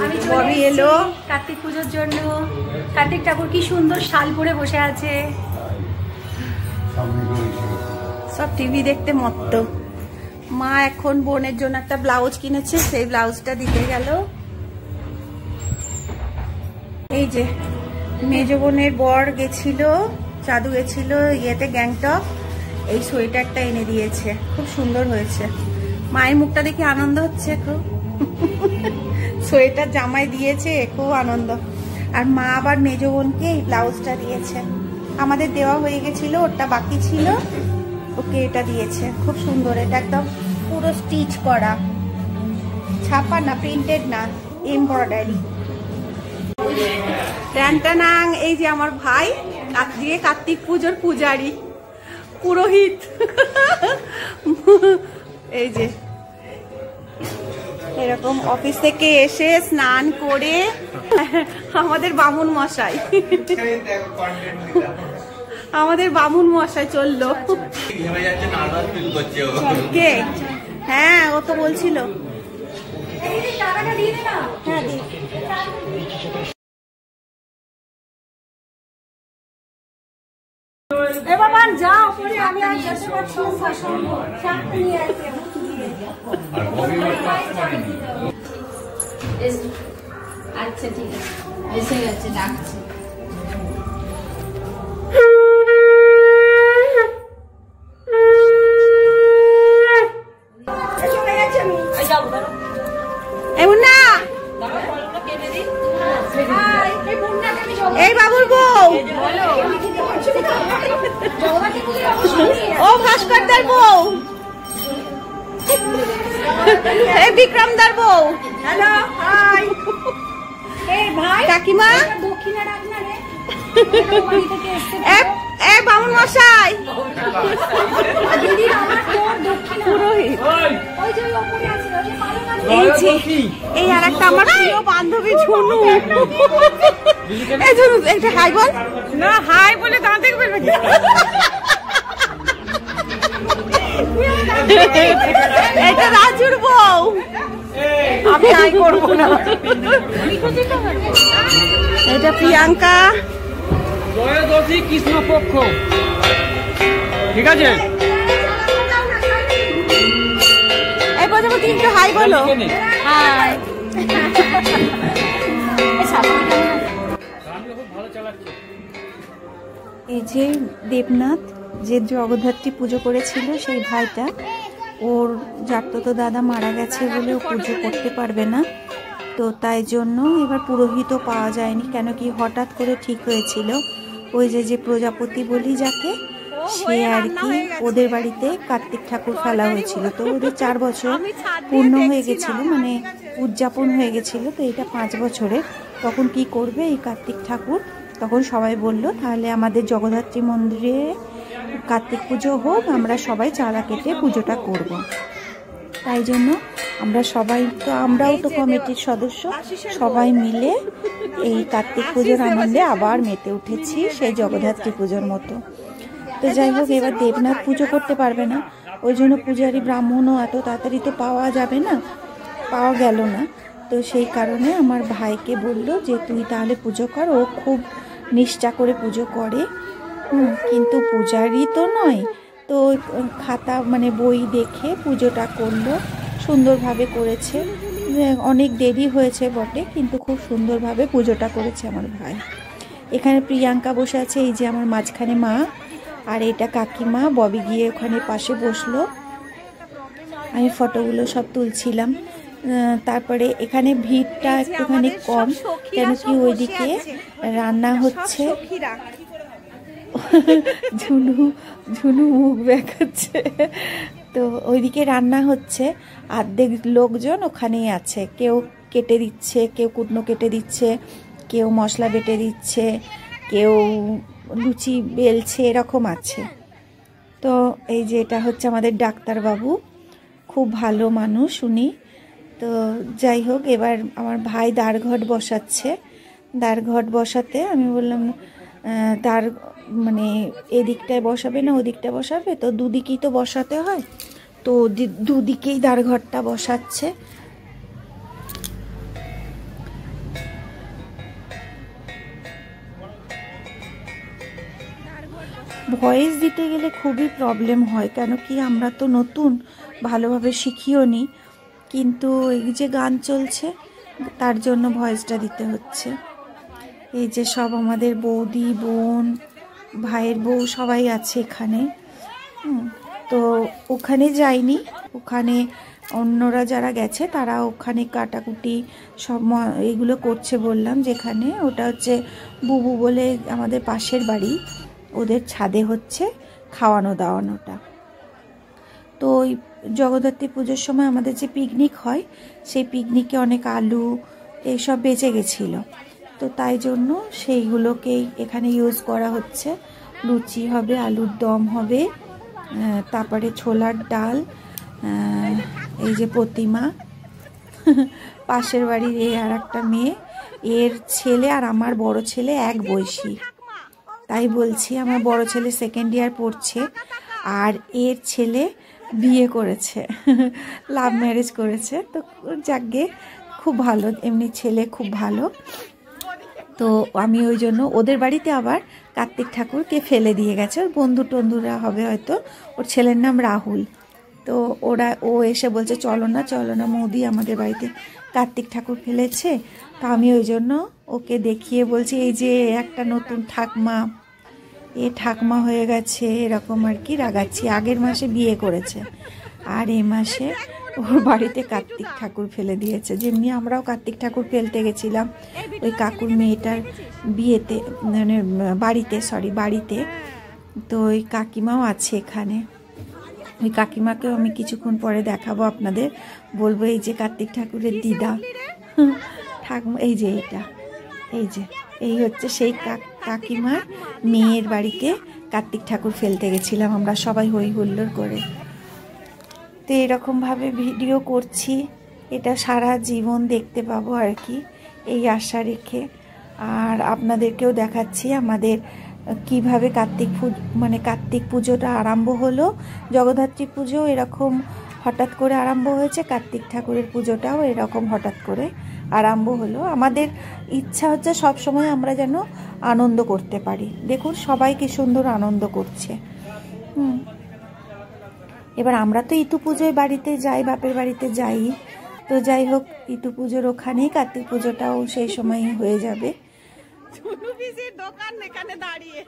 আমি ববি এলো কার্তিক পুজোর জন্য। কার্তিক ঠাকুর কি সুন্দর শাল পরে বসে আছে, সব টিভি দেখতে মত্ত। মা এখন বোনের জন্য একটা ব্লাউজ কিনেছে, সেই ব্লাউজটা দিতে গেল। এই যে মেজ বোনের বর গেছিল, চাদু গেছিল ইয়েতে গ্যাংটক, এই সোয়েটারটা এনে দিয়েছে, খুব সুন্দর হয়েছে। মায়ের মুখটা দেখে আনন্দ হচ্ছে খুব। সোয়েটার জামাই দিয়েছে, খুব আনন্দ। আর মা আবার মেজ বোনকে এই ব্লাউজটা দিয়েছে, আমাদের দেওয়া হয়ে গেছিল, ওটা বাকি ছিল, ওকে এটা দিয়েছে, খুব সুন্দর। এটা একদম পুরো স্টিচ করা, ছাপা না, প্রিন্টেড না, এমব্রয়ডারি। ট্যানটানাং, এই যে আমার ভাই আজকে কার্তিক পুজোর পূজারি, পুরোহিত। এই যে এরকম অফিস থেকে এসে স্নান করে আমাদের বামুন মশাই, আমাদের বামুন মশাই চললো। কে? হ্যাঁ, ও তো বলছিল। যাও পরে আমি আর যেতে পারছি না। আচ্ছা ঠিক আছে, এসে গেছে, ডাকছি। এই বাবুর বউ, ও ভাস্করদার বউ, এই বিক্রমদার বউ। Hello, hi. এই ভাই কাকিমা, দক্ষিণা ডাকনা রে, এ বামুন মশাই, দিদি আমার তোর দক্ষিণা পুরোহিত। ওই যে উপরে আছে, ওই যে পালন আছে। এই আরেকটা আমার প্রিয় বান্ধবী ঝুনু। এই ঝুনু, একটা হাই বল না। হাই বলে দাঁত দেখবে নাকি? এটা রাজুর বউ, আমি হাই করবো না। এটা প্রিয়াঙ্কা, কৃষ্ণপক্ষ, ঠিক আছে। এই প্রজাপতি একটু হাই বলো। হাই। এই যে দেবনাথ যে জগদ্ধাত্রী পুজো করেছিল, সেই ভাইটা, ওর জাততো দাদা মারা গেছে বলে ও পুজো করতে পারবে না, তো তাই জন্য এবার পুরোহিতও পাওয়া যায়নি। কেন কি হঠাৎ করে ঠিক হয়েছিল, ওই যে প্রজাপতি বলি যাকে, সে আর কি ওদের বাড়িতে কার্তিক ঠাকুর ফেলা হয়েছিল, তো ওদের 4 বছর পূর্ণ হয়ে গেছিল, মানে উদযাপন হয়ে গেছিল, তো এটা 5 বছরে। তখন কি করবে এই কার্তিক ঠাকুর? তখন সবাই বলল তাহলে আমাদের জগদ্ধাত্রী মন্দিরে কার্তিক পুজো হোক, আমরা সবাই চাঁদা কেটে পুজোটা করব। তাই জন্য আমরা সবাই, তো আমরাও তো কমিটির সদস্য, সবাই মিলে এই কার্তিক পুজোর আনন্দে আবার মেতে উঠেছি, সেই জগদ্ধাত্রী পুজোর মতো। তো যাই হোক, এবার দেবনাথ পুজো করতে পারবে না, ওই জন্য পূজারী ব্রাহ্মণও এত তাড়াতাড়ি তো পাওয়া যাবে না, পাওয়া গেল না। তো সেই কারণে আমার ভাইকে বলল যে তুই তাহলে পুজো কর, ও খুব নিষ্ঠা করে পুজো করে, কিন্তু পূজারী তো নয়, তো খাতা মানে বই দেখে পুজোটা করলো, সুন্দরভাবে করেছে। অনেক দেরি হয়েছে বটে, কিন্তু খুব সুন্দরভাবে পুজোটা করেছে আমার ভাই। এখানে প্রিয়াঙ্কা বসে আছে, এই যে আমার মাঝখানে মা, আর এটা কাকিমা। ববি গিয়ে ওখানে পাশে বসলো, আমি ফটোগুলো সব তুলছিলাম। তারপরে এখানে ভিড়টা একটুখানি কম, কেন কি ওইদিকে রান্না হচ্ছে। ঝুনু মুখ দেখাচ্ছে, তো ওইদিকে রান্না হচ্ছে, অর্ধেক লোকজন ওখানেই আছে, কেউ কেটে দিচ্ছে, কেউ কুটনো কেটে দিচ্ছে, কেউ মশলা বেটে দিচ্ছে, কেউ লুচি বেলছে, এরকম আছে। তো এই যে এটা হচ্ছে আমাদের ডাক্তারবাবু, খুব ভালো মানুষ উনি। তো যাই হোক, এবার আমার ভাই দাঁড়ঘট বসাচ্ছে, দাঁড়ঘট বসাতে আমি বললাম দাঁড় মানে এদিকটায় বসাবে না ওদিকটায় বসাবে, তো দুদিকেই তো বসাতে হয়, তো দুদিকেই দাঁড়ঘটটা বসাচ্ছে। ভয়েস দিতে গেলে খুবই প্রবলেম হয়, কেন কি আমরা তো নতুন, ভালোভাবে শিখিও নি, কিন্তু এই যে গান চলছে তার জন্য ভয়েসটা দিতে হচ্ছে। এই যে সব আমাদের বৌদি, বোন, ভাইয়ের বউ সবাই আছে এখানে। তো ওখানে যাইনি, ওখানে অন্যরা যারা গেছে তারা ওখানে কাটাকুটি সব এগুলো করছে বললাম। যেখানে ওটা হচ্ছে বুবু বলে আমাদের পাশের বাড়ি, ওদের ছাদে হচ্ছে খাওয়ানো দাওয়ানোটা। তো ওই জগদ্ধাত্রী পুজোর সময় আমাদের যে পিকনিক হয়, সেই পিকনিকে অনেক আলু এইসব বেঁচে গেছিলো, তো তাই জন্য সেইগুলোকেই এখানে ইউজ করা হচ্ছে। লুচি হবে, আলুর দম হবে, তারপরে ছোলার ডাল, এই যে প্রতিমা পাশের বাড়ির এই আর একটা মেয়ে, এর ছেলে আর আমার বড় ছেলে এক বয়সী, তাই বলছি আমার বড় ছেলে সেকেন্ড ইয়ার পড়ছে আর এর ছেলে বিয়ে করেছে, লাভ ম্যারেজ করেছে। তো যাকগে খুব ভালো, এমনি ছেলে খুব ভালো। তো আমি ওই জন্য ওদের বাড়িতে আবার কার্তিক ঠাকুরকে ফেলে দিয়ে গেছে, ওর বন্ধু টন্ধুরা হবে হয়তো, ওর ছেলের নাম রাহুল। তো ও এসে বলছে চলো না মোদি আমাদের বাড়িতে কার্তিক ঠাকুর ফেলেছে। তো আমি ওই জন্য ওকে দেখিয়ে বলছি এই যে একটা নতুন ঠাকমা, এ ঠাকমা হয়ে গেছে এরকম আর কি রাগাচ্ছি। আগের মাসে বিয়ে করেছে আর এই মাসে ওর বাড়িতে কার্তিক ঠাকুর ফেলে দিয়েছে। যেমনি আমরাও কার্তিক ঠাকুর ফেলতে গেছিলাম ওই কাকুর মেয়েটার বিয়েতে, মানে বাড়িতে। তো ওই কাকিমাও আছে এখানে, ওই কাকিমাকেও আমি কিছুক্ষণ পরে দেখাবো আপনাদের, বলবো এই যে কার্তিক ঠাকুরের দিদা ঠাকুমা, এই যে এই হচ্ছে সেই কাকিমার মেয়ের বাড়িতে কার্তিক ঠাকুর ফেলতে গেছিলাম আমরা সবাই হই হুল্লোড় করে। তো এরকমভাবে ভিডিও করছি, এটা সারা জীবন দেখতে পাবো আর কি, এই আশা রেখে। আর আপনাদেরকেও দেখাচ্ছি আমাদের কিভাবে কার্তিক পুজোটা আরম্ভ হলো। জগদ্ধাত্রী পুজো এরকম হঠাৎ করে আরম্ভ হয়েছে, কার্তিক ঠাকুরের পুজোটাও এরকম হঠাৎ করে আরম্ভ হলো। আমাদের ইচ্ছা হচ্ছে সব সময় আমরা যেন আনন্দ করতে পারি। দেখুন সবাই কি সুন্দর আনন্দ করছে। এবার আমরা তো ইতু পুজোয় বাড়িতে যাই, বাপের বাড়িতে যাই, তো যাই হোক ইতু পুজোর ওখানেই কার্তিক পুজোটাও সেই সময়ই হয়ে যাবে। দোকান এখানে দাঁড়িয়ে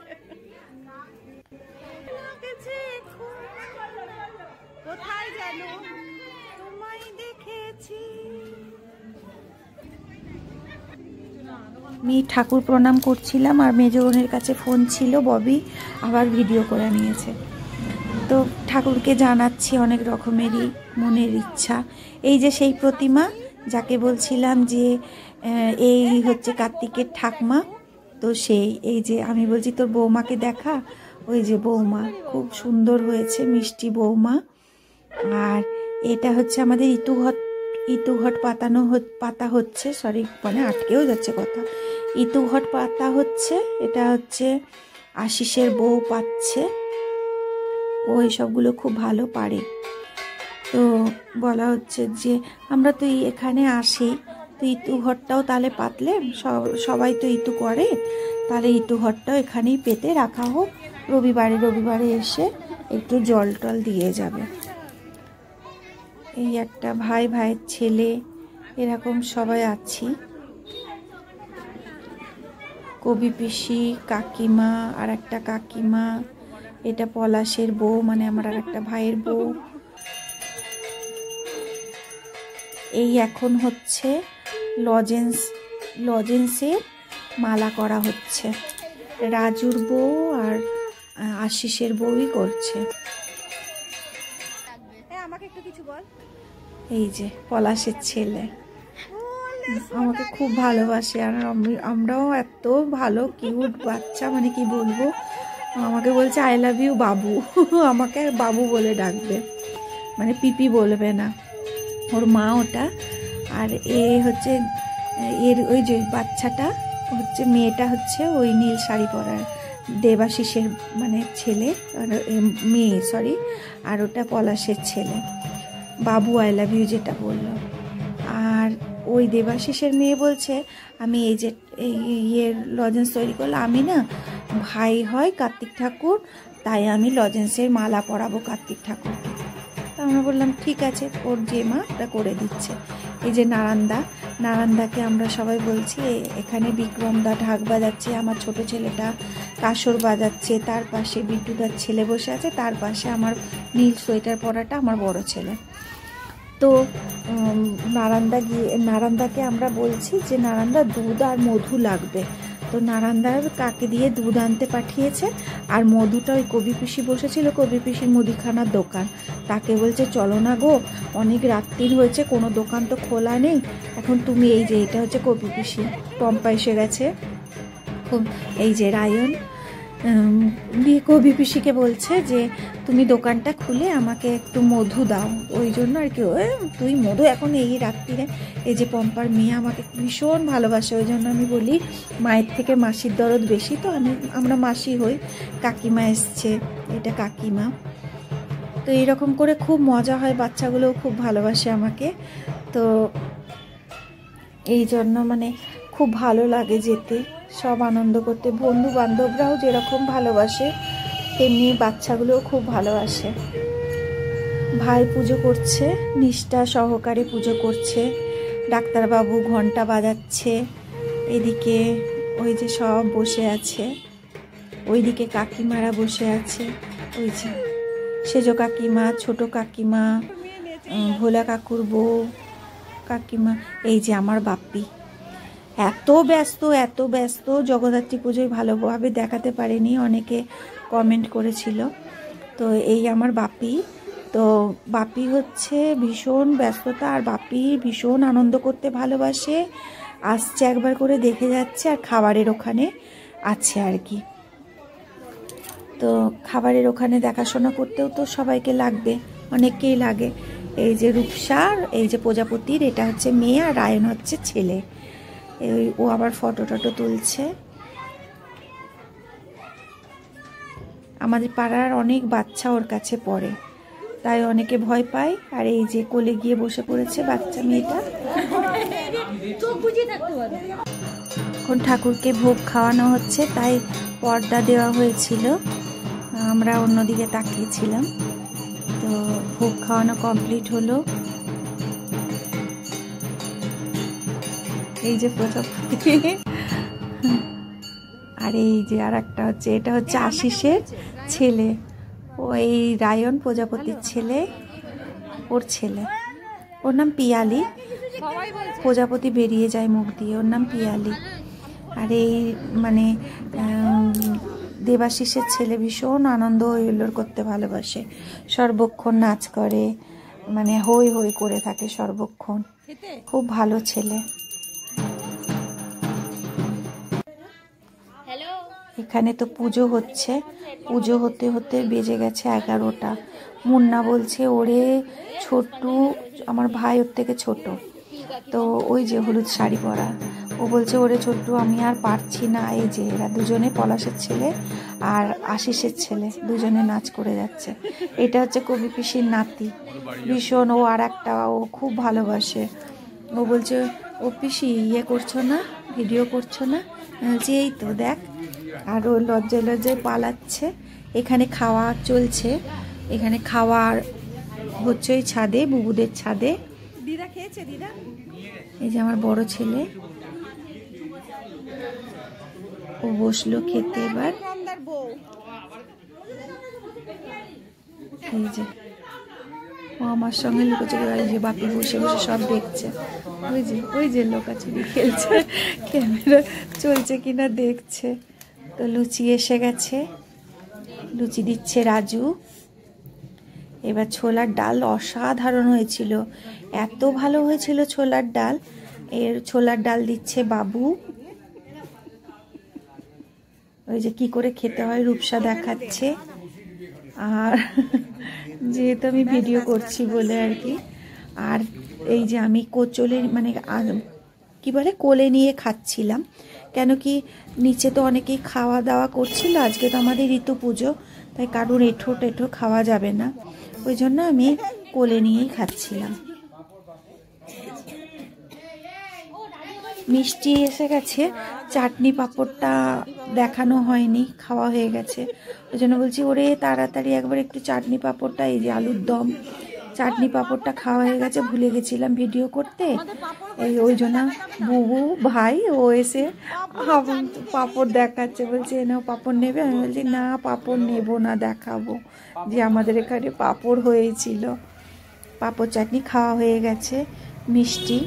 কোথায় যেন তোমায় দেখেছি। আমি ঠাকুর প্রণাম করছিলাম আর মেজ বোনের কাছে ফোন ছিল, ববি আবার ভিডিও করে নিয়েছে। তো ঠাকুরকে জানাচ্ছি অনেক রকমেরই মনের ইচ্ছা। এই যে সেই প্রতিমা যাকে বলছিলাম যে এই হচ্ছে কার্তিকের ঠাকমা, তো এই যে আমি বলছি তোর বৌমাকে দেখা, ওই যে বৌমা খুব সুন্দর হয়েছে, মিষ্টি বৌমা। আর এটা হচ্ছে আমাদের ইতুঘট পাতা হচ্ছে, সরি মানে আটকেও যাচ্ছে কথা, ইতুঘট পাতা হচ্ছে, এটা হচ্ছে আশিসের বউ পাচ্ছে, ও এইসবগুলো খুব ভালো পারে। তো বলা হচ্ছে যে আমরা তো এখানে আসি, তো ইতু ঘরটাও তাহলে পাতলে সবাই তো ইতু করে, তাহলে ইতু ঘরটাও এখানেই পেতে রাখা হোক, রবিবারে এসে একটু জল টল দিয়ে যাবে। এই একটা ভাইয়ের ছেলে, এরকম সবাই আছি, কবি পিসি, কাকিমা, আর একটা কাকিমা, এটা পলাশের বউ মানে আমার আর একটা ভাইয়ের বউ। এই এখন হচ্ছে লজেন্সের মালা করা হচ্ছে, রাজুর বউ আর আশিসের বউই করছে। আমাকে একটু কিছু বল। এই যে পলাশের ছেলে আমাকে খুব ভালোবাসে, আর আমরাও এত ভালো কিউট বাচ্চা, মানে কি বলবো, আমাকে বলছে আই লাভ ইউ বাবু, আমাকে বাবু বলে ডাকবে, মানে পিপি বলবে না, ওর মা ওটা। আর এ হচ্ছে এর ওই যে বাচ্চাটা হচ্ছে, মেয়েটা হচ্ছে ওই নীল শাড়ি পরার দেবাশিসের মানে ছেলে, মেয়ে সরি, আর ওটা পলাশের ছেলে, বাবু আই লাভ ইউ যেটা বললো। আর ওই দেবাশিসের মেয়ে বলছে আমি এই যে ইয়ের লজেন্স তৈরি করলো, আমি না ভাই হয় কার্তিক ঠাকুর তাই আমি লজেন্সের মালা পরাবো কার্তিক ঠাকুরকে। তা আমরা বললাম ঠিক আছে, ওর যে মা ওটা করে দিচ্ছে। এই যে নারান্দাকে আমরা সবাই বলছি, এখানে বিক্রমদা ঢাক বাজাচ্ছে, আমার ছোট ছেলেটা কাসর বাজাচ্ছে, তার পাশে বিট্টুদার ছেলে বসে আছে, তার পাশে আমার নীল সোয়েটার পরাটা আমার বড় ছেলে। তো নারান্দাকে আমরা বলছি যে নারান্দা দুধ আর মধু লাগবে। তো নারান্দার কাকে দিয়ে দুধ আনতে পাঠিয়েছে, আর মধুটা ওই কবি পিসি বসেছিল, কবি পিসির মুদিখানার দোকান, তাকে বলছে চলো না গো, অনেক রাত্রির হয়েছে, কোনো দোকান তো খোলা নেই, এখন তুমি এই যে এটা হচ্ছে কবি পিসি, পম্পা এসে গেছে, এই যে রায়ন কবি পিসিকে বলছে যে তুমি দোকানটা খুলে আমাকে একটু মধু দাও, ওই জন্য আর কি তুই মধু এখন এই রাত্রিরে, এই যে পম্পার মেয়ে আমাকে ভীষণ ভালোবাসে, ওই জন্য আমি বলি মায়ের থেকে মাসির দরদ বেশি, তো আমরা মাসি হই। কাকিমা এসছে, এটা কাকিমা। তো এইরকম করে খুব মজা হয়, বাচ্চাগুলোও খুব ভালোবাসে আমাকে, তো এই জন্য মানে খুব ভালো লাগে যেতে, সব আনন্দ করতে। বন্ধু বান্ধবরাও যেরকম ভালোবাসে তেমনি বাচ্চাগুলোও খুব ভালোবাসে। ভাই পুজো করছে, নিষ্ঠা সহকারে পুজো করছে, ডাক্তারবাবু ঘন্টা বাজাচ্ছে, এদিকে ওই যে সব বসে আছে, ওইদিকে কাকিমারা বসে আছে, ওই যে সেজো কাকিমা, ছোট কাকিমা, ভোলা কাকুর বউ, কাকিমা, এই যে আমার বাপ্পি। এত ব্যস্ত জগদ্ধাত্রী পুজোয় ভালোভাবে দেখাতে পারেনি, অনেকে কমেন্ট করেছিল। তো এই আমার বাপি, তো বাপি হচ্ছে ভীষণ ব্যস্ততা, আর বাপি ভীষণ আনন্দ করতে ভালোবাসে, আসছে একবার করে দেখে যাচ্ছে, আর খাবারের ওখানে আছে আর কি। তো খাবারের ওখানে দেখাশোনা করতেও তো সবাইকে লাগবে, অনেককেই লাগে। এই যে রূপসার, এই যে প্রজাপতির, এটা হচ্ছে মেয়ে, আর রায়ন হচ্ছে ছেলে। ও আবার ফটো টটো তুলছে। আমাদের পাড়ার অনেক বাচ্চা ওর কাছে পড়ে, তাই অনেকে ভয় পায়। আর এই যে কোলে গিয়ে বসে পড়েছে বাচ্চা মেয়েটা। এখন ঠাকুরকে ভোগ খাওয়ানো হচ্ছে, তাই পর্দা দেওয়া হয়েছিল, আমরা অন্যদিকে তাকিয়েছিলাম। তো ভোগ খাওয়ানো কমপ্লিট হলো। এই যে প্রজাপতি, আর এই যে আর একটা হচ্ছে, এটা হচ্ছে আশিসের ছেলে, ওই রায়ন প্রজাপতির ছেলে, ওর ছেলে, ওর নাম পিয়ালি, প্রজাপতি বেরিয়ে যায় মুখ দিয়ে, ওর নাম পিয়ালি। আর এই মানে দেবাশিসের ছেলে ভীষণ আনন্দ হৈহুল্লোড় করতে ভালোবাসে, সর্বক্ষণ নাচ করে, মানে হই হই করে থাকে সর্বক্ষণ, খুব ভালো ছেলে। এখানে তো পুজো হচ্ছে, পুজো হতে হতে বেজে গেছে 11টা। মুন্না বলছে ওরে ছোট্টু, আমার ভাই ওর থেকে ছোট, তো ওই যে হলুদ শাড়ি পরা, ও বলছে ওরে ছোট্টু আমি আর পারছি না। এই যে এরা দুজনে, পলাশের ছেলে আর আশিসের ছেলে, দুজনে নাচ করে যাচ্ছে। এটা হচ্ছে কবি পিসির নাতি, ভীষণ, ও আর একটা, ও খুব ভালোবাসে। ও বলছে ও পিসি ইয়ে করছো না, ভিডিও করছো না? বলছি এই তো দেখ। আর ও লজ্জায় লজ্জায় পালাচ্ছে। এখানে খাওয়া চলছে, এখানে খাওয়ার হচ্ছে ওই ছাদে, বুবুদের ছাদে। দিদা খেয়েছে, দিদা এই যে আমার বড় ছেলে, ও বসলো খেতে এবার। এই যে ও আমার সঙ্গে লুকোচুরি, এই যে বাপি বসে বসে সব দেখছে, ওই যে লুকোচুরি খেলছে, ক্যামেরা চলছে কিনা দেখছে। তো লুচি এসে গেছে, লুচি দিচ্ছে রাজু। এবার ছোলার ডাল অসাধারণ হয়েছিল, এত ভালো হয়েছিল ছোলার ডাল। ছোলার ডাল দিচ্ছে বাবু। ওই যে কি করে খেতে হয় রূপসা দেখাচ্ছে। আর যেহেতু আমি ভিডিও করছি বলে আর কি। আর এই যে আমি কোচলে মানে কি বলে কোলে নিয়ে খাচ্ছিলাম, কেন কি নিচে তো অনেকেই খাওয়া দাওয়া করছিল, আজকে তো আমাদের ঋতু পুজো, তাই কারোর এঁঠো টেঠো খাওয়া যাবে না, ওই জন্য আমি কোলে নিয়েই খাচ্ছিলাম। মিষ্টি এসে গেছে, চাটনি পাঁপড়টা দেখানো হয়নি, খাওয়া হয়ে গেছে। ওই জন্য বলছি ওরে তাড়াতাড়ি একবার একটু চাটনি পাঁপড়টা, এই যে আলুর দম, চাটনি পাঁপড়টা খাওয়া হয়ে গেছে, ভুলে গেছিলাম ভিডিও করতে। এই ওই জন্য বুবু ভাই ও এসে পাঁপড় দেখাচ্ছে, বলছে নাও পাঁপড় নেবে। আমি বলছি না পাঁপড় নেবো না, দেখাবো যে আমাদের এখানে পাঁপড় হয়েছিল। পাঁপড় চাটনি খাওয়া হয়ে গেছে। মিষ্টি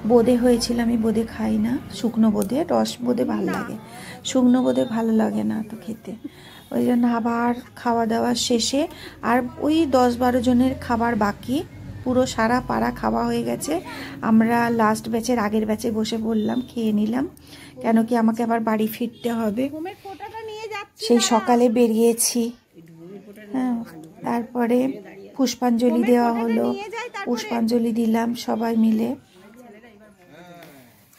বোঁদে হয়েছিল, আমি বোঁদে খাই না, শুকনো বোঁদে, রস বোঁদে ভালো লাগে, শুকনো বোঁদে ভালো লাগে না তো খেতে। ওই জন্য আবার খাওয়া দাওয়া শেষে আর ওই 10-12 জনের খাবার বাকি, পুরো সারা পাড়া খাওয়া হয়ে গেছে। আমরা লাস্ট ব্যাচের আগের ব্যাচে বসে পড়লাম, খেয়ে নিলাম, কেন কি আমাকে আবার বাড়ি ফিরতে হবে, সেই সকালে বেরিয়েছি। হ্যাঁ, তারপরে পুষ্পাঞ্জলি দেওয়া হলো, পুষ্পাঞ্জলি দিলাম সবাই মিলে।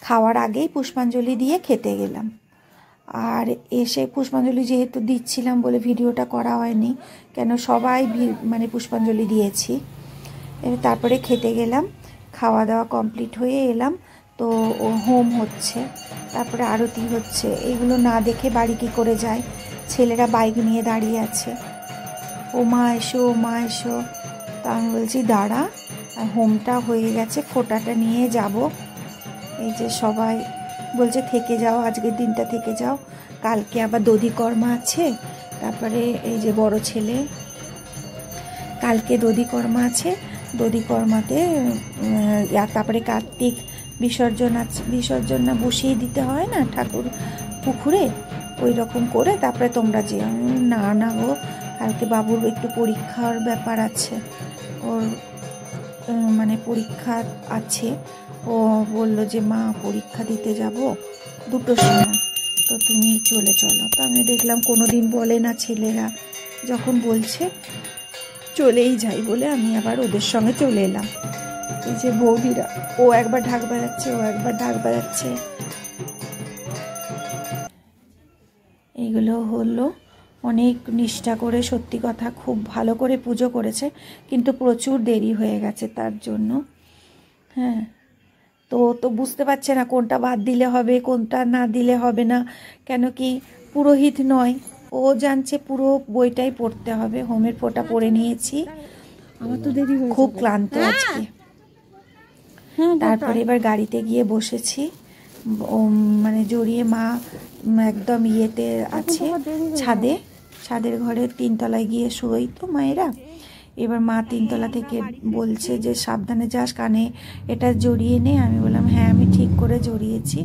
খাওয়ার আগেই পুষ্পাঞ্জলি দিয়ে খেতে গেলাম, আর এসে পুষ্পাঞ্জলি যেহেতু দিচ্ছিলাম বলে ভিডিওটা করা হয়নি, কেন সবাই মানে পুষ্পাঞ্জলি দিয়েছি। তারপরে খেতে গেলাম, খাওয়া দাওয়া কমপ্লিট হয়ে এলাম, তো হোম হচ্ছে, তারপরে আরতি হচ্ছে। এগুলো না দেখে বাড়ি কী করে যায়, ছেলেরা বাইক নিয়ে দাঁড়িয়ে আছে, ও মা এসো ও মা এসো। তা আমি বলছি দাঁড়া, হোমটা হয়ে গেছে, ফোঁটাটা নিয়ে যাব। এই যে সবাই বলছে থেকে যাও, আজকের দিনটা থেকে যাও, কালকে আবার দধিকর্মা আছে। তারপরে এই যে বড় ছেলে, কালকে দধিকর্মা আছে, দধিকর্মাতে তারপরে কার্তিক বিসর্জন আছে, বিসর্জন না বসিয়ে দিতে হয় না ঠাকুর পুকুরে, ওই রকম করে তারপরে তোমরা যে। না না গো, কালকে বাবুর একটু পরীক্ষার ব্যাপার আছে, ওর মানে পরীক্ষা আছে, ও বললো যে মা পরীক্ষা দিতে যাব 2টোর সময়, তো তুমি চলে চলো। তো আমি দেখলাম কোনোদিন বলে না ছেলেরা, যখন বলছে চলেই যাই বলে আমি আবার ওদের সঙ্গে চলে এলাম। এই যে বৌদিরা, ও একবার ঢাক বাজাচ্ছে, ও একবার ঢাক বাজাচ্ছে। এইগুলো হলো, অনেক নিষ্ঠা করে, সত্যি কথা খুব ভালো করে পুজো করেছে, কিন্তু প্রচুর দেরি হয়ে গেছে তার জন্য। হ্যাঁ, তো বুঝতে পারছে না কোনটা বাদ দিলে হবে, কোনটা না দিলে হবে না, কেন কি পুরোহিত নয়, ও জানছে পুরো বইটাই পড়তে হবে। হোমের ফোঁটা পড়ে নিয়েছি, আমার তো দেরি হয়েছে, খুব ক্লান্ত আজকে। তারপরে এবার গাড়িতে গিয়ে বসেছি, মানে জড়িয়ে মা একদম ইয়েতে আছে, ছাদের ঘরে 3 তলায় গিয়ে শুয়োই তো মায়েরা। এবার মা 3 তলা থেকে বলছে যে সাবধানে যাস, কানে এটা জড়িয়ে নে। আমি বললাম হ্যাঁ আমি ঠিক করে জড়িয়েছি।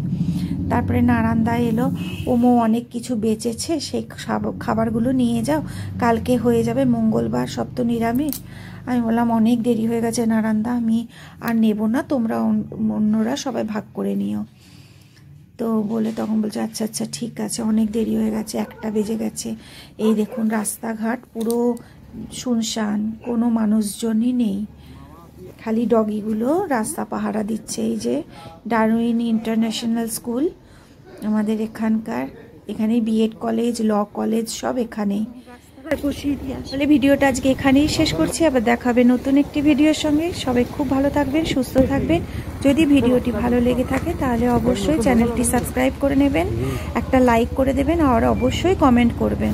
তারপরে নারান্দা এলো, ওমো অনেক কিছু বেঁচেছে, সেই খাবারগুলো নিয়ে যাও, কালকে হয়ে যাবে, মঙ্গলবার, সব তো নিরামিষ। আমি বললাম অনেক দেরি হয়ে গেছে নারান্দা, আমি আর নেব না, তোমরা অন্যরা সবাই ভাগ করে নিও। তো বলে তখন বলছে আচ্ছা আচ্ছা ঠিক আছে, অনেক দেরি হয়ে গেছে, 1টা বেজে গেছে। এই দেখুন রাস্তাঘাট পুরো শুনশান, কোনো মানুষজনই নেই, খালি ডগিগুলো রাস্তা পাহারা দিচ্ছে। এই যে ডারউইন ইন্টারন্যাশনাল স্কুল আমাদের এখানকার, এখানে বিএড কলেজ, ল কলেজ সব এখানেই। তাহলে ভিডিওটা আজকে এখানেই শেষ করছি, আবার দেখাবে নতুন একটি ভিডিওর সঙ্গে। সবাই খুব ভালো থাকবেন, সুস্থ থাকবেন। যদি ভিডিওটি ভালো লেগে থাকে তাহলে অবশ্যই চ্যানেলটি সাবস্ক্রাইব করে নেবেন, একটা লাইক করে দেবেন, আর অবশ্যই কমেন্ট করবেন।